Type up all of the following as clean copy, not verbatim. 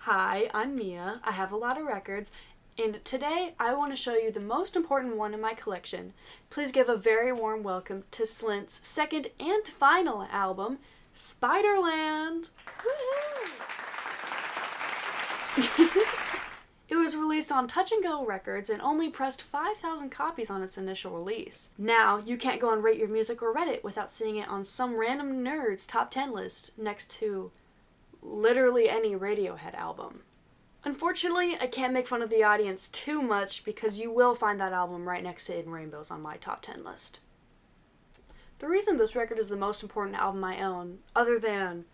Hi, I'm Mia. I have a lot of records, and today I want to show you the most important one in my collection. Please give a very warm welcome to Slint's second and final album, Spiderland! Woohoo! It was released on Touch and Go Records and only pressed 5,000 copies on its initial release. Now, you can't go and rate your music or Reddit without seeing it on some random nerd's top 10 list next to literally any Radiohead album. Unfortunately, I can't make fun of the audience too much because you will find that album right next to In Rainbows on my top 10 list. The reason this record is the most important album I own, other than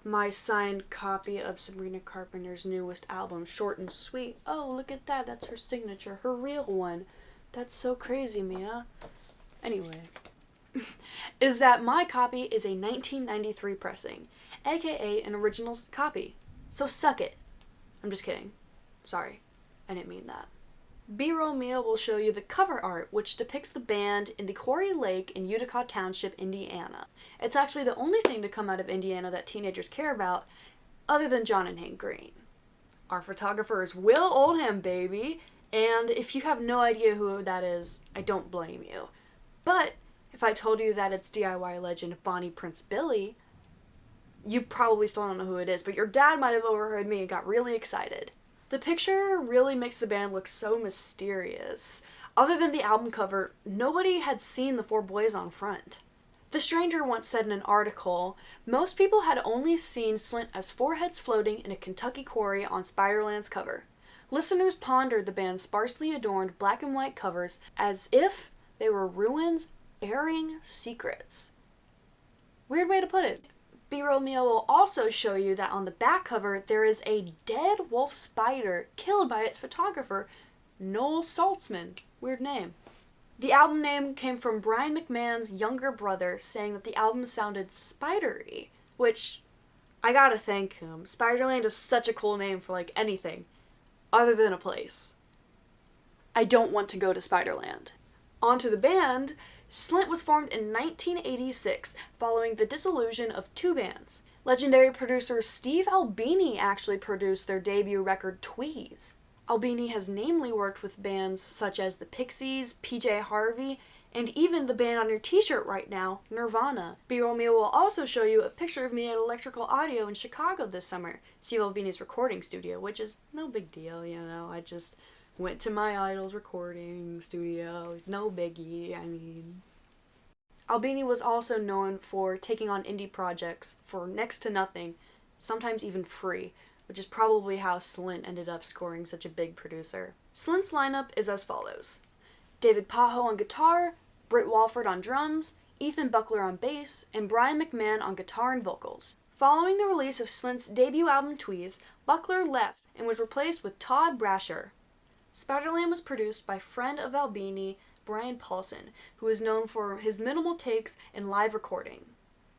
my signed copy of Sabrina Carpenter's newest album, Short and Sweet. Oh, look at that, that's her signature, her real one. That's so crazy, Mia. Anyway, is that my copy is a 1993 pressing, aka an original copy. So suck it. I'm just kidding. Sorry, I didn't mean that. B-roll Mia will show you the cover art, which depicts the band in the Quarry Lake in Utica Township, Indiana. It's actually the only thing to come out of Indiana that teenagers care about, other than John and Hank Green. Our photographer is Will Oldham, baby, and if you have no idea who that is, I don't blame you. But if I told you that it's DIY legend Bonnie Prince Billy, you probably still don't know who it is, but your dad might have overheard me and got really excited. The picture really makes the band look so mysterious. Other than the album cover, nobody had seen the four boys on front. The Stranger once said in an article, most people had only seen Slint as four heads floating in a Kentucky quarry on Spiderland's cover. Listeners pondered the band's sparsely adorned black and white covers as if they were ruins bearing secrets. Weird way to put it. B-roll Mia will also show you that on the back cover there is a dead wolf spider killed by its photographer, Noel Saltzman. Weird name. The album name came from Brian McMahon's younger brother saying that the album sounded spidery, which I gotta thank him. Spiderland is such a cool name for like anything other than a place. I don't want to go to Spiderland. On to the band. Slint was formed in 1986 following the dissolution of two bands. Legendary producer Steve Albini actually produced their debut record Tweez. Albini has namely worked with bands such as the Pixies, PJ Harvey, and even the band on your t-shirt right now, Nirvana. B-roll Mia will also show you a picture of me at Electrical Audio in Chicago this summer, Steve Albini's recording studio, which is no big deal, you know, I just went to my idol's recording studio. No biggie, I mean. Albini was also known for taking on indie projects for next to nothing, sometimes even free, which is probably how Slint ended up scoring such a big producer. Slint's lineup is as follows: David Pajo on guitar, Britt Walford on drums, Ethan Buckler on bass, and Brian McMahon on guitar and vocals. Following the release of Slint's debut album Tweez, Buckler left and was replaced with Todd Brasher. Spiderland was produced by friend of Albini, Brian Paulson, who is known for his minimal takes and live recording.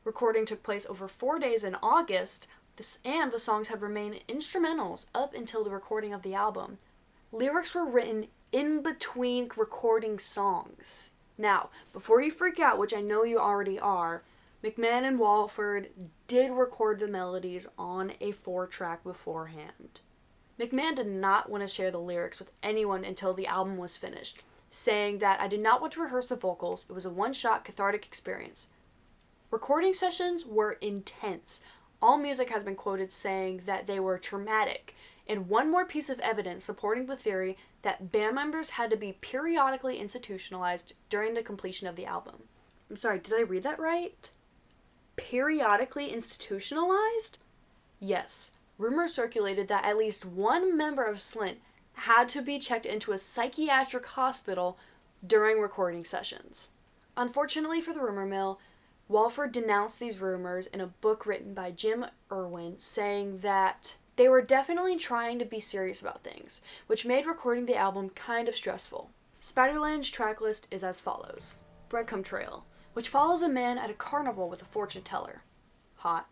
Recording took place over 4 days in August, and the songs have remained instrumentals up until the recording of the album. Lyrics were written in between recording songs. Now, before you freak out, which I know you already are, McMahon and Walford did record the melodies on a 4-track beforehand. McMahon did not want to share the lyrics with anyone until the album was finished, saying that I did not want to rehearse the vocals, it was a one-shot cathartic experience. Recording sessions were intense. AllMusic has been quoted saying that they were traumatic, and one more piece of evidence supporting the theory that band members had to be periodically institutionalized during the completion of the album. I'm sorry, did I read that right? Periodically institutionalized? Yes. Rumors circulated that at least one member of Slint had to be checked into a psychiatric hospital during recording sessions. Unfortunately for the rumor mill, Walford denounced these rumors in a book written by Jim Irwin, saying that they were definitely trying to be serious about things, which made recording the album kind of stressful. Spiderland's tracklist is as follows: Breadcrumb Trail, which follows a man at a carnival with a fortune teller. Hot.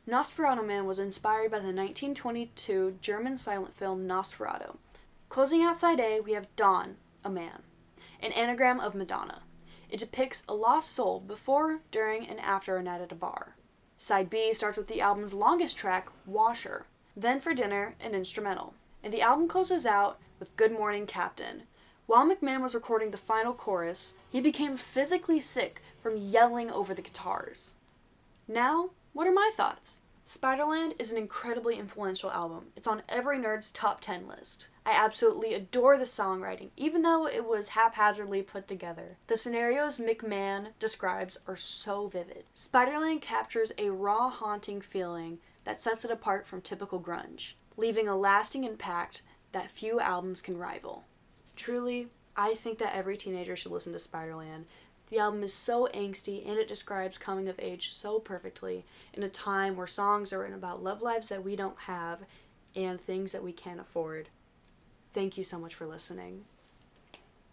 Nosferatu Man was inspired by the 1922 German silent film Nosferatu. Closing out side A, we have Dawn, a man, an anagram of Madonna. It depicts a lost soul before, during, and after a night at a bar. Side B starts with the album's longest track, Washer. Then for dinner, an instrumental. And the album closes out with Good Morning Captain. While McMahon was recording the final chorus, he became physically sick from yelling over the guitars. Now, what are my thoughts? Spiderland is an incredibly influential album. It's on every nerd's top 10 list. I absolutely adore the songwriting, even though it was haphazardly put together. The scenarios McMahon describes are so vivid. Spiderland captures a raw, haunting feeling that sets it apart from typical grunge, leaving a lasting impact that few albums can rival. Truly, I think that every teenager should listen to Spiderland. The album is so angsty, and it describes coming of age so perfectly in a time where songs are written about love lives that we don't have and things that we can't afford. Thank you so much for listening.